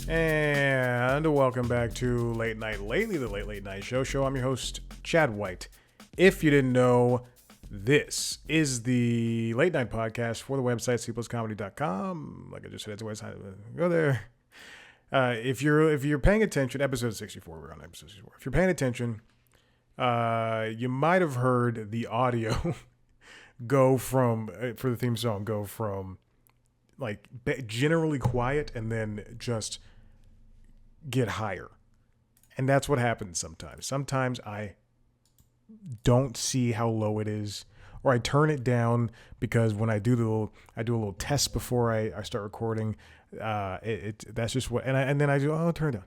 And welcome back to Late Night Lately, the Late Night Show. I'm your host, Chad White. If you didn't know, this is the late night podcast for the website cpluscomedy.com. Like I just said, it's a website. Go there. If you're paying attention, episode 64, we're on episode 64. If you're paying attention, you might have heard the audio go from, for the theme song, go from like generally quiet and then just get higher. And that's what happens sometimes. Sometimes I don't see how low it is, or I turn it down because when I do a little test before I start recording. That's just what, and then I do, turn it down.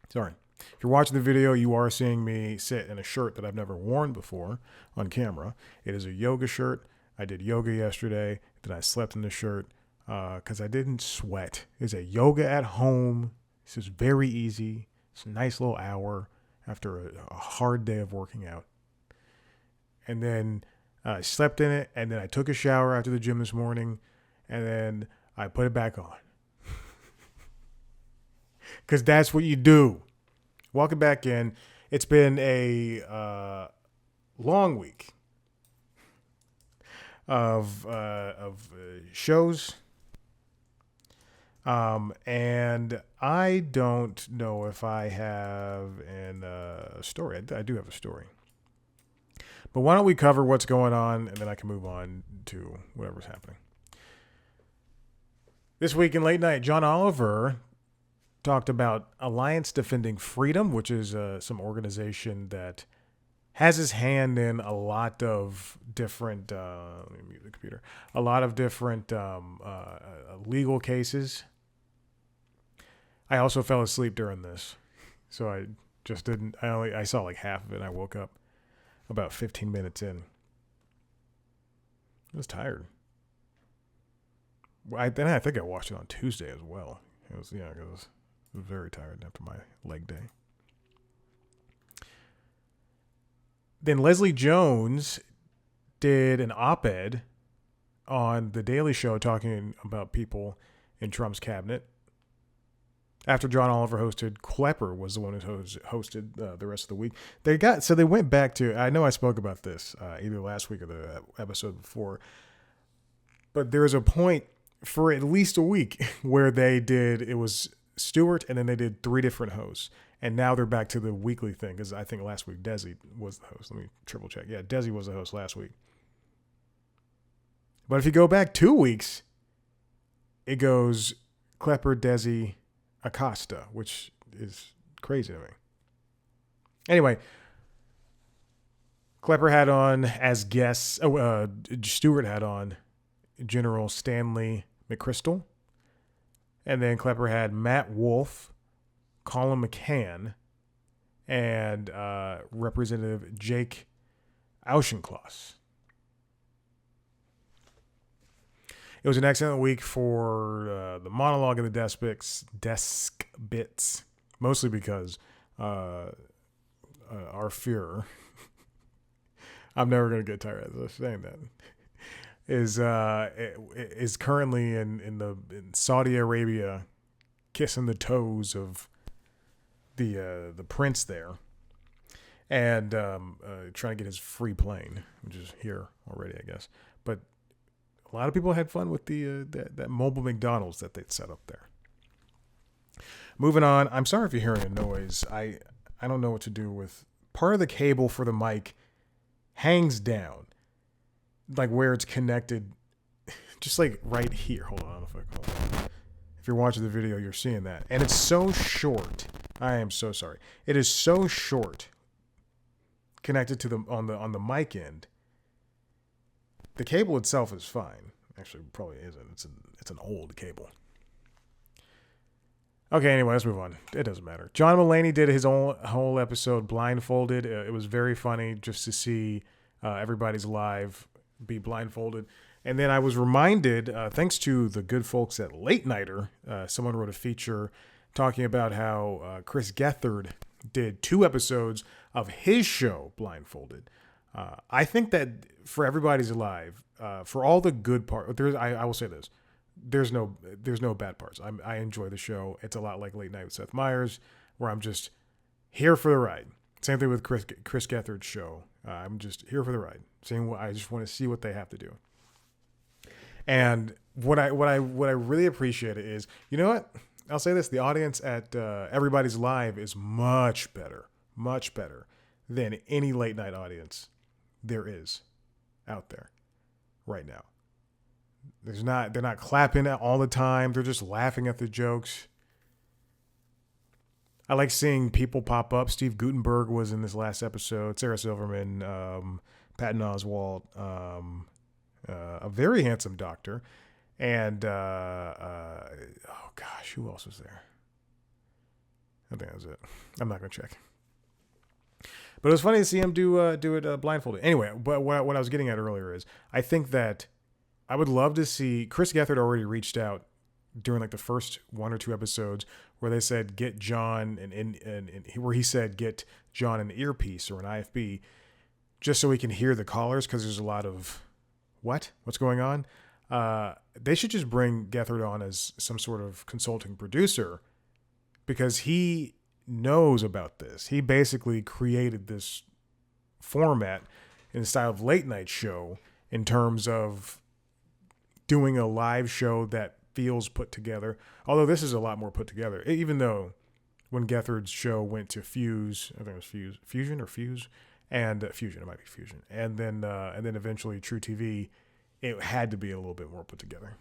Sorry. If you're watching the video, you are seeing me sit in a shirt that I've never worn before on camera. It is a yoga shirt. I did yoga yesterday. Then I slept in the shirt because I didn't sweat. It's a yoga at home. This is very easy. It's a nice little hour after a hard day of working out. And then I slept in it, and then I took a shower after the gym this morning, and then I put it back on. Because that's what you do. Welcome back in. It's been a long week of shows. And I don't know if I have a story. I do have a story. But why don't we cover what's going on, and then I can move on to whatever's happening. This week in Late Night, John Oliver talked about Alliance Defending Freedom, which is some organization that has his hand in a lot of different, let me mute the computer, a lot of different legal cases. I also fell asleep during this, so I just didn't, I saw like half of it, and I woke up about 15 minutes in. I was tired. Then I think I watched it on Tuesday as well. It was, because I was very tired after my leg day. Then Leslie Jones did an op-ed on The Daily Show talking about people in Trump's cabinet. After John Oliver hosted, Klepper was the one who hosted the rest of the week. They went back to, I know I spoke about this either last week or the episode before, but there was a point for at least a week where it was Stewart, and then they did 3 different hosts. And now they're back to the weekly thing, because I think last week Desi was the host. Let me triple check. Yeah, Desi was the host last week. But if you go back 2 weeks, it goes Klepper, Desi, Acosta, which is crazy to me. Anyway, Klepper had on as guests, Stewart had on General Stanley McChrystal. And then Klepper had Matt Wolf, Colin McCann, and Representative Jake Auchincloss. It was an excellent week for the monologue and the desk bits, mostly because our Führer, I'm never going to get tired of saying that, is currently in Saudi Arabia, kissing the toes of the prince there, and trying to get his free plane, which is here already, I guess. But a lot of people had fun with that mobile McDonald's that they'd set up there. Moving on, I'm sorry if you're hearing a noise. I don't know what to do with part of the cable for the mic hangs down, like where it's connected, just like right here. Hold on, if you're watching the video, you're seeing that, and it's so short. I am so sorry. It is so short, connected to on the mic end. The cable itself is fine. Actually, it probably isn't. It's an old cable. Okay, anyway, let's move on. It doesn't matter. John Mulaney did his own whole episode blindfolded. It was very funny just to see everybody's live be blindfolded. And then I was reminded, thanks to the good folks at Late Nighter, someone wrote a feature talking about how Chris Gethard did 2 episodes of his show blindfolded. I think that for Everybody's Alive, for all the good part, I will say this, there's no bad parts. I enjoy the show. It's a lot like Late Night with Seth Meyers, where I'm just here for the ride. Same thing with Chris Gethard's show. I'm just here for the ride. I just want to see what they have to do. And what I really appreciate is, you know what? I'll say this: the audience at Everybody's Live is much better than any late night audience there is out there right now. They're not clapping all the time. They're just laughing at the jokes. I like seeing people pop up. Steve Guttenberg was in this last episode. Sarah Silverman, Patton Oswalt, a very handsome doctor, and oh gosh, who else was there? I think that was it. I'm not gonna check. But it was funny to see him do it blindfolded. Anyway, but what I was getting at earlier is I think that I would love to see. Chris Gethard already reached out during like the first one or two episodes where they said get John where he said get John an earpiece or an IFB just so we can hear the callers, because there's a lot of what's going on. They should just bring Gethard on as some sort of consulting producer, because he knows about this. He basically created this format in the style of late night show in terms of doing a live show that feels put together. Although this is a lot more put together, even though when Gethard's show went to Fuse, I think it was Fusion, and Fusion, it might be Fusion. And then eventually True TV, it had to be a little bit more put together.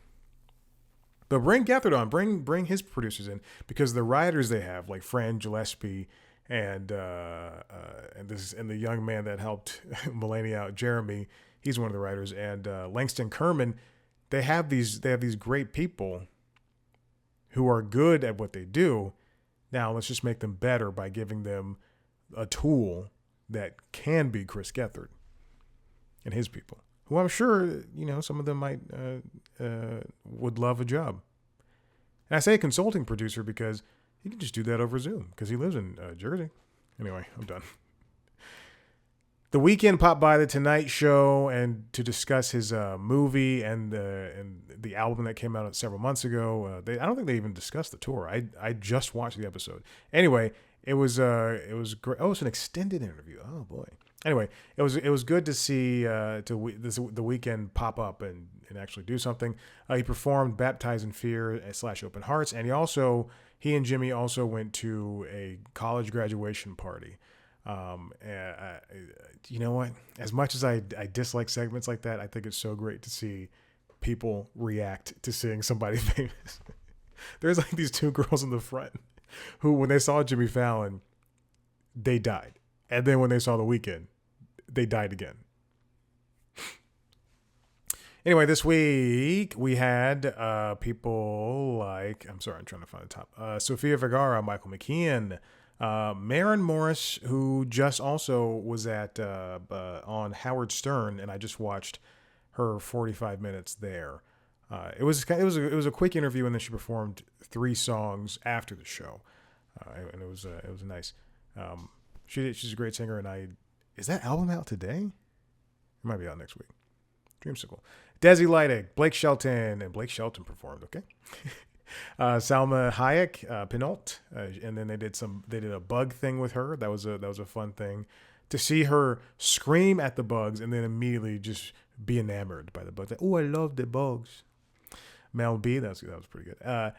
But bring Gethard on, bring his producers in, because the writers they have, like Fran Gillespie and the young man that helped Mulaney out, Jeremy, he's one of the writers, and Langston Kerman, they have these great people who are good at what they do. Now let's just make them better by giving them a tool that can be Chris Gethard and his people, who I'm sure, some of them might would love a job. And I say consulting producer because he can just do that over Zoom, because he lives in Jersey. Anyway, I'm done. The Weeknd popped by the Tonight Show and to discuss his movie and the album that came out several months ago. I don't think they even discussed the tour. I just watched the episode. Anyway, it was great. Oh, it's an extended interview. Oh boy. Anyway, it was good to see the Weeknd pop up and actually do something. He performed "Baptized in Fear" / Open Hearts, and he and Jimmy also went to a college graduation party. You know what? As much as I dislike segments like that, I think it's so great to see people react to seeing somebody famous. There's like these two girls in the front who, when they saw Jimmy Fallon, they died. And then when they saw The Weeknd, they died again. Anyway, this week we had people like, I'm trying to find the top. Sofia Vergara, Michael McKean, Maren Morris, who just also was on Howard Stern, and I just watched her 45 minutes there. It was a quick interview, and then she performed 3 songs after the show, and it was nice. She's a great singer, and is that album out today? It might be out next week. Dreamsicle. Desi Leidig, Blake Shelton performed. Okay. Salma Hayek, Pinault, and then they did a bug thing with her. That was a fun thing to see her scream at the bugs and then immediately just be enamored by the bugs. Like, oh, I love the bugs. Mel B, that was pretty good.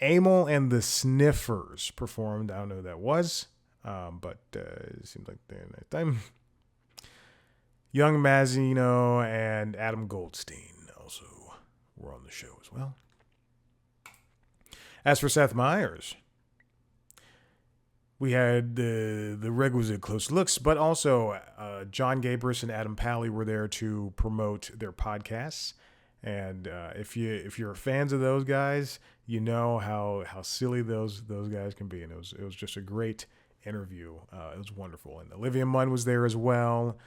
Amel and the Sniffers performed. I don't know who that was, but it seems like they're in that time. Young Mazzino and Adam Goldstein also were on the show as well. As for Seth Meyers, we had the requisite close looks, but also John Gabrus and Adam Pally were there to promote their podcasts. And if you're fans of those guys, you know how silly those guys can be. And it was just a great interview. It was wonderful. And Olivia Munn was there as well,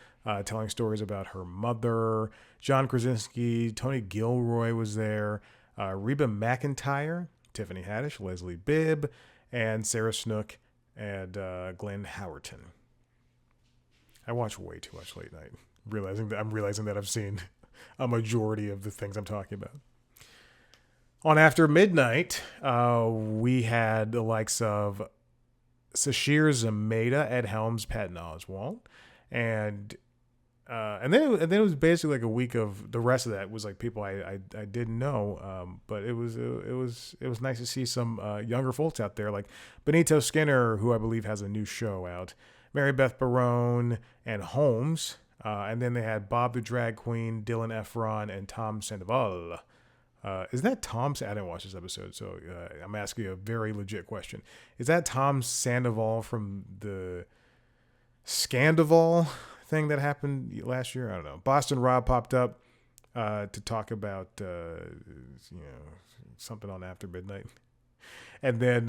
telling stories about her mother. John Krasinski, Tony Gilroy was there. Reba McEntire, Tiffany Haddish, Leslie Bibb, and Sarah Snook, and Glenn Howerton. I watch way too much late night, realizing that I've seen a majority of the things I'm talking about. On After Midnight, we had the likes of Sashir Zameda, Ed Helms, Patton Oswalt, and then it was basically like a week of the rest of that was like people I didn't know, but it was nice to see some younger folks out there like Benito Skinner, who I believe has a new show out, Mary Beth Barone, and Holmes, and then they had Bob the Drag Queen, Dylan Efron, and Tom Sandoval. Is that Tom? I didn't watch this episode, so I'm asking you a very legit question. Is that Tom Sandoval from the Scandival thing that happened last year? I don't know. Boston Rob popped up to talk about something on After Midnight, and then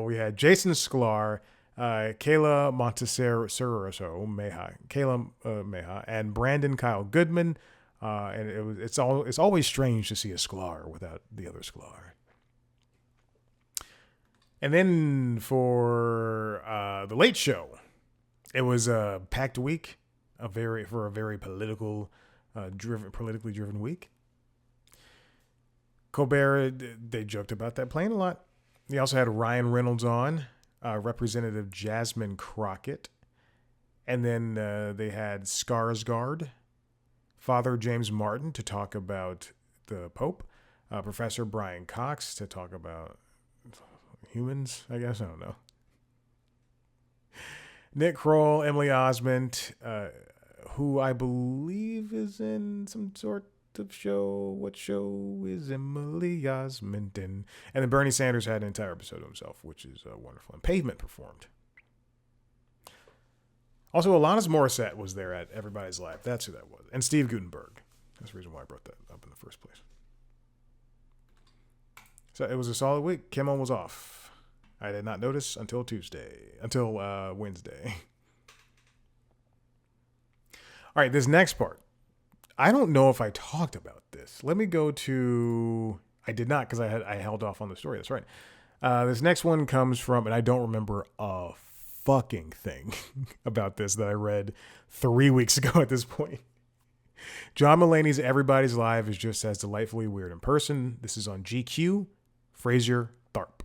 we had Jason Sklar, Kayla Montesero Meha, Kayla Meha, and Brandon Kyle Goodman. And it's always strange to see a Sklar without the other Sklar. And then for the Late Show, it was a packed week, a very politically driven week. Colbert, they joked about that playing a lot. They also had Ryan Reynolds on, Representative Jasmine Crockett, and then they had Skarsgård, Father James Martin to talk about the Pope, Professor Brian Cox to talk about humans, I guess. I don't know. Nick Kroll, Emily Osment, who I believe is in some sort of show. What show is Emily Osment in? And then Bernie Sanders had an entire episode of himself, which is wonderful. And Pavement performed. Also, Alanis Morissette was there at Everybody's Live. That's who that was. And Steve Guttenberg. That's the reason why I brought that up in the first place. So it was a solid week. Kimmel was off. I did not notice until Wednesday. All right, this next part. I don't know if I talked about this. Let me go to... I did not because I held off on the story. That's right. This next one comes from, and I don't remember a fucking thing about this that I read 3 weeks ago at this point. John Mulaney's Everybody's Live is just as delightfully weird in person. This is on GQ. Fraser Tharp.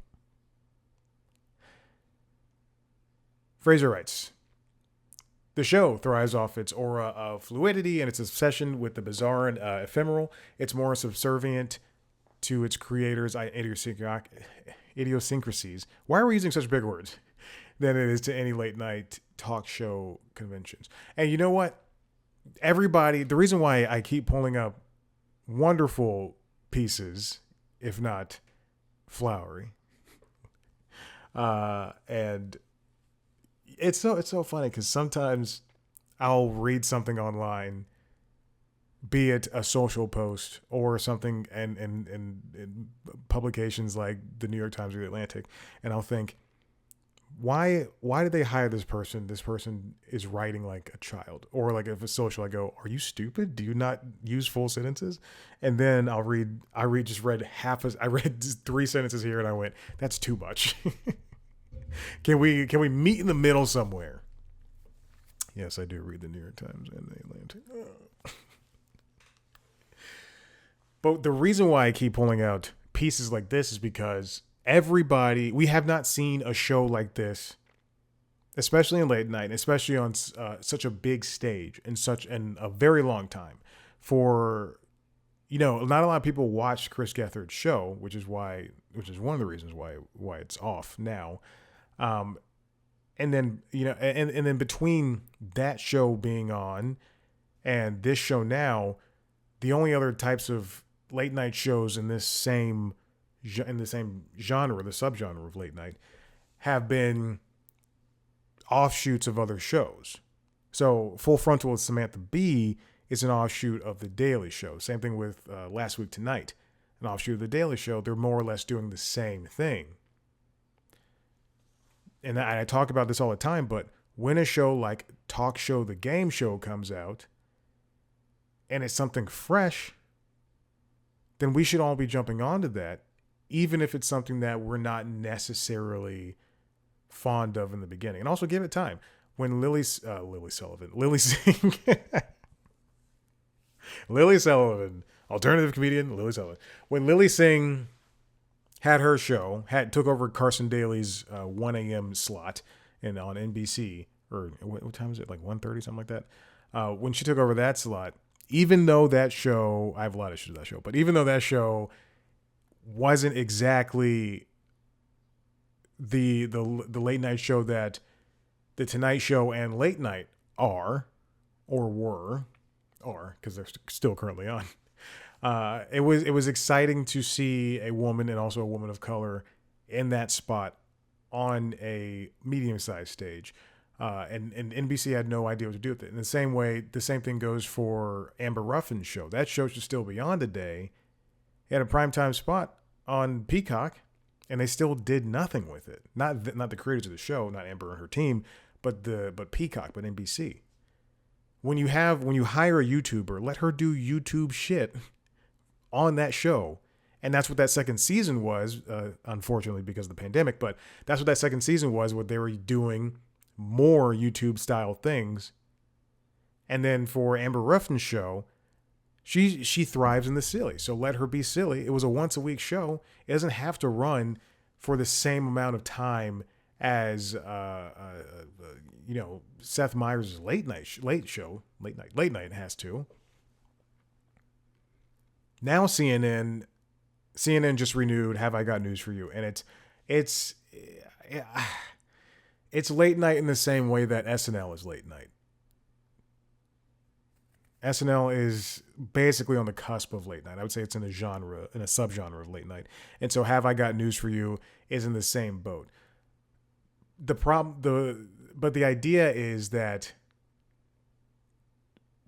Fraser writes, the show thrives off its aura of fluidity and its obsession with the bizarre and ephemeral. It's more subservient to its creators' idiosyncrasies. Why are we using such big words? Than it is to any late night talk show conventions. And you know what? Everybody, the reason why I keep pulling up wonderful pieces, if not flowery, and it's so funny because sometimes I'll read something online, be it a social post or something, and publications like the New York Times or the Atlantic, and I'll think, why did they hire this person? This person is writing like a child. Or like if it's social, I go, are you stupid? Do you not use full sentences? And then I read 3 sentences here and I went, that's too much. Can we meet in the middle somewhere? Yes, I do read the New York Times and the Atlantic. But the reason why I keep pulling out pieces like this is because we have not seen a show like this, especially in late night, especially on such a big stage in a very long time. For, not a lot of people watch Chris Gethard's show, which is one of the reasons why it's off now. And then, and then between that show being on and this show now, the only other types of late night shows in the same genre, the subgenre of late night, have been offshoots of other shows. So Full Frontal with Samantha Bee is an offshoot of The Daily Show. Same thing with Last Week Tonight, an offshoot of The Daily Show. They're more or less doing the same thing. And I talk about this all the time, but when a show like Talk Show the Game Show comes out and it's something fresh, then we should all be jumping onto that, even if it's something that we're not necessarily fond of in the beginning. And also give it time. When Lily Sullivan, alternative comedian Lily Sullivan. When Lily Singh had her show, took over Carson Daly's 1 a.m. slot on NBC, or what time is it? Like 1:30, something like that. When she took over that slot, even though that show, I have a lot of issues with that show, but even though that show wasn't exactly the late night show that the Tonight Show and Late Night are, or were, or because they're still currently on. It was exciting to see a woman, and also a woman of color, in that spot on a medium-sized stage. And NBC had no idea what to do with it. In the same way, the same thing goes for Amber Ruffin's show. That show should still be on today. It had a primetime spot on Peacock, and they still did nothing with it. Not the creators of the show, not Amber and her team, but Peacock, but NBC. When you hire a YouTuber, let her do YouTube shit on that show. And that's what that second season was, unfortunately because of the pandemic, but that's what that second season was, what they were doing more YouTube style things. And then for Amber Ruffin's show, she thrives in the silly. So let her be silly. It was a once a week show. It doesn't have to run for the same amount of time as Seth Meyers' late night has to. Now CNN just renewed Have I Got News for You, and it's late night in the same way that SNL is late night. SNL is basically on the cusp of late night. I would say it's in a subgenre of late night. And so Have I Got News for You is in the same boat. But the idea is that,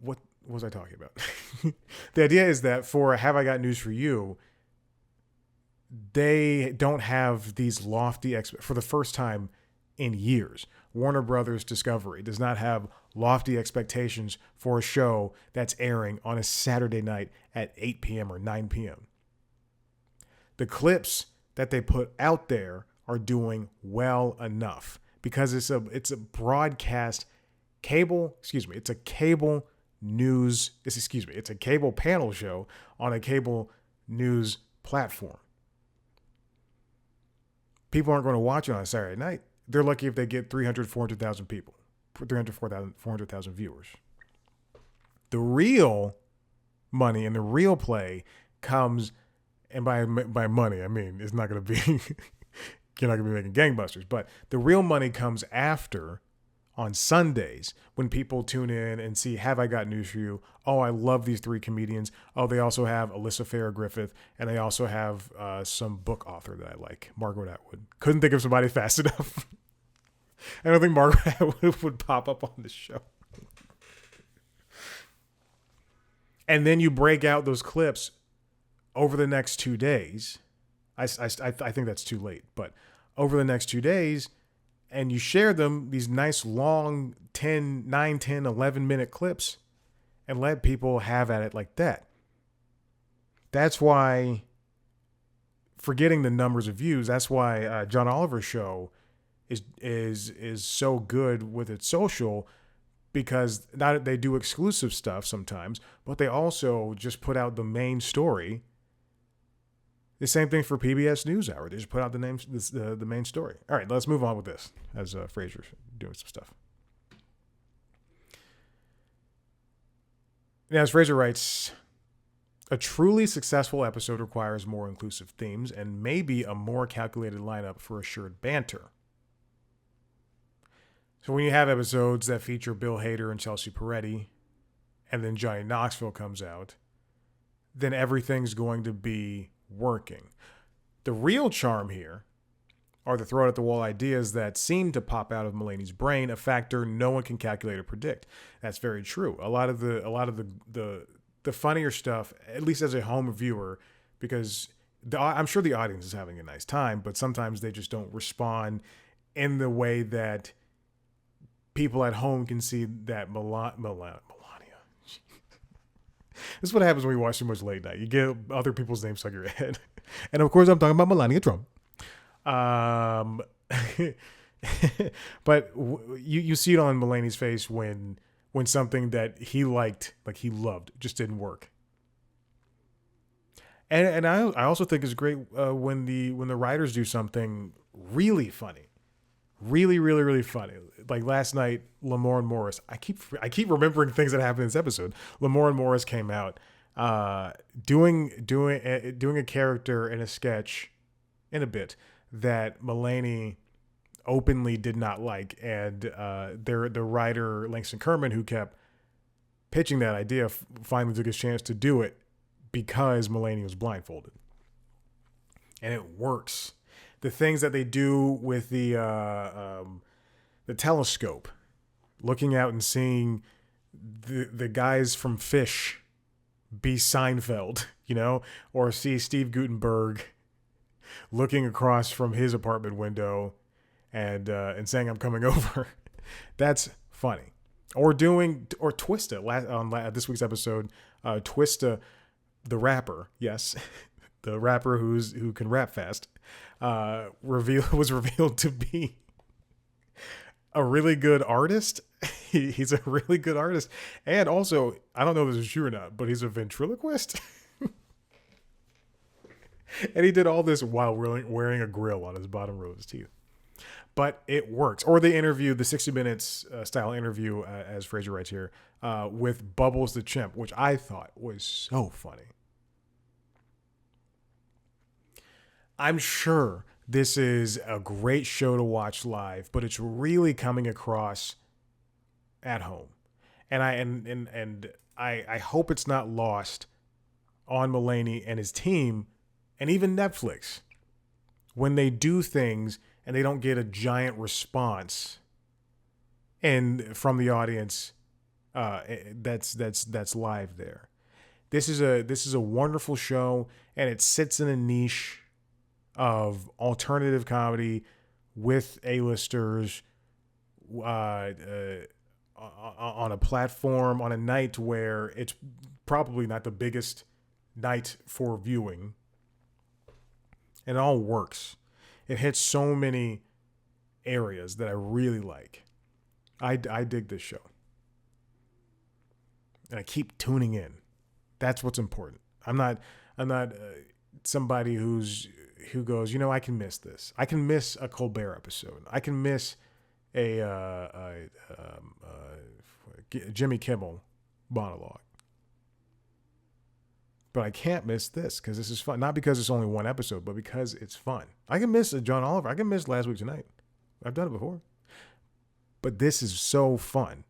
what was I talking about? The idea is that for Have I Got News for You, they don't have these lofty for the first time in years. Warner Brothers Discovery does not have lofty expectations for a show that's airing on a Saturday night at 8 p.m. or 9 p.m. The clips that they put out there are doing well enough because it's a broadcast cable, it's a cable news, it's a cable panel show on a cable news platform. People aren't going to watch it on a Saturday night. They're lucky if they get 300, 400,000 people, 400,000 viewers. The real money and the real play comes, and by money, I mean, it's not going to be, you're not going to be making gangbusters, but the real money comes after, on Sundays, when people tune in and see, Have I Got News for You? Oh, I love these three comedians. Oh, they also have Alyssa Farah Griffith, and they also have some book author that I like, Margaret Atwood. Couldn't think of somebody fast enough. I don't think Margaret Atwood would pop up on this show. And then you break out those clips over the next 2 days. I think that's too late, but over the next 2 days, and you share them, these nice long 9, 10, 11 minute clips, and let people have at it like that. That's why, forgetting the numbers of views, that's why John Oliver's show is so good with its social, because not they do exclusive stuff sometimes, but they also just put out the main story. The same thing for PBS NewsHour. They just put out the main story. All right, let's move on with this as Fraser's doing some stuff. Now, as Fraser writes, a truly successful episode requires more inclusive themes and maybe a more calculated lineup for assured banter. So when you have episodes that feature Bill Hader and Chelsea Peretti, and then Johnny Knoxville comes out, then everything's going to be working. The real charm here are the throw at the wall ideas that seem to pop out of Mulaney's brain, a factor no one can calculate or predict. That's very true. A lot of the funnier stuff, at least as a home viewer, because I'm sure the audience is having a nice time, but sometimes they just don't respond in the way that people at home can see that Melania. This is what happens when you watch too much late night. You get other people's names stuck in your head. And of course, I'm talking about Melania Trump. But you see it on Mulaney's face when something that he liked, like he loved, just didn't work. And I also think it's great when the writers do something really funny, really funny. Like last night, Lamore and Morris. I keep remembering things that happened in this episode. Lamore and Morris came out doing a character in a sketch in a bit that Mulaney openly did not like, and the writer Langston Kerman, who kept pitching that idea, finally took his chance to do it because Mulaney was blindfolded, and it works. The things that they do with the telescope, looking out and seeing the guys from Fish be Seinfeld, or see Steve Guttenberg looking across from his apartment window and saying I'm coming over. That's funny. Or Twista on this week's episode. Twista, the rapper, yes, the rapper who can rap fast, was revealed to be a really good artist. He's a really good artist, and also I don't know if this is true or not, but he's a ventriloquist. And he did all this while wearing a grill on his bottom row of his teeth. But it works. Or the interview, the 60 Minutes style interview, as Fraser writes here, with Bubbles the Chimp, which I thought was so funny. I'm sure this is a great show to watch live, but it's really coming across at home. And I hope it's not lost on Mulaney and his team, and even Netflix, when they do things and they don't get a giant response and from the audience that's live there. This is a wonderful show, and it sits in a niche of alternative comedy with A-listers on a platform on a night where it's probably not the biggest night for viewing. And it all works. It hits so many areas that I really like. I dig this show. And I keep tuning in. That's what's important. I'm not somebody who goes, I can miss this. I can miss a Colbert episode. I can miss a Jimmy Kimmel monologue. But I can't miss this because this is fun. Not because it's only one episode, but because it's fun. I can miss a John Oliver. I can miss Last Week Tonight. I've done it before. But this is so fun.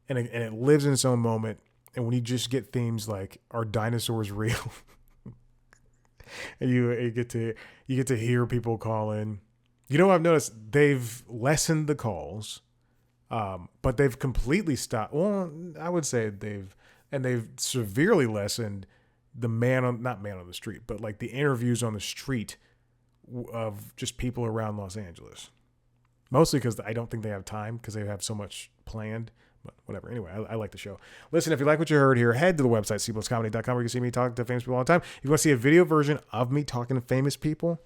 And it lives in its own moment. And when you just get themes like, are dinosaurs real? And you get to hear people call in. I've noticed they've lessened the calls, but they've completely stopped. Well, I would say they've severely lessened the not man on the street, but like the interviews on the street of just people around Los Angeles. Mostly because I don't think they have time because they have so much planned. But whatever. Anyway, I like the show. Listen, if you like what you heard here, head to the website, cpluscomedy.com, where you can see me talking to famous people all the time. If you want to see a video version of me talking to famous people,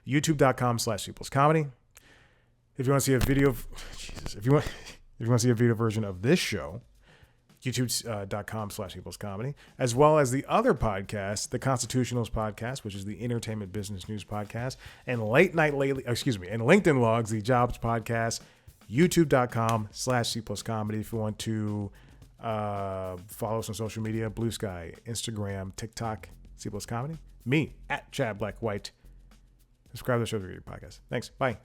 youtube.com/cpluscomedy. If you want to see a video, if you want to see a video version of this show, youtube.com/cpluscomedy, as well as the other podcast, the Constitutionals podcast, which is the entertainment business news podcast, and LinkedIn Logs, the jobs podcast, youtube.com/cpluscomedy. If you want to follow us on social media, Blue Sky, Instagram, TikTok, C Plus Comedy. Me, at Chad Black White. Subscribe to the show to read your podcast. Thanks. Bye.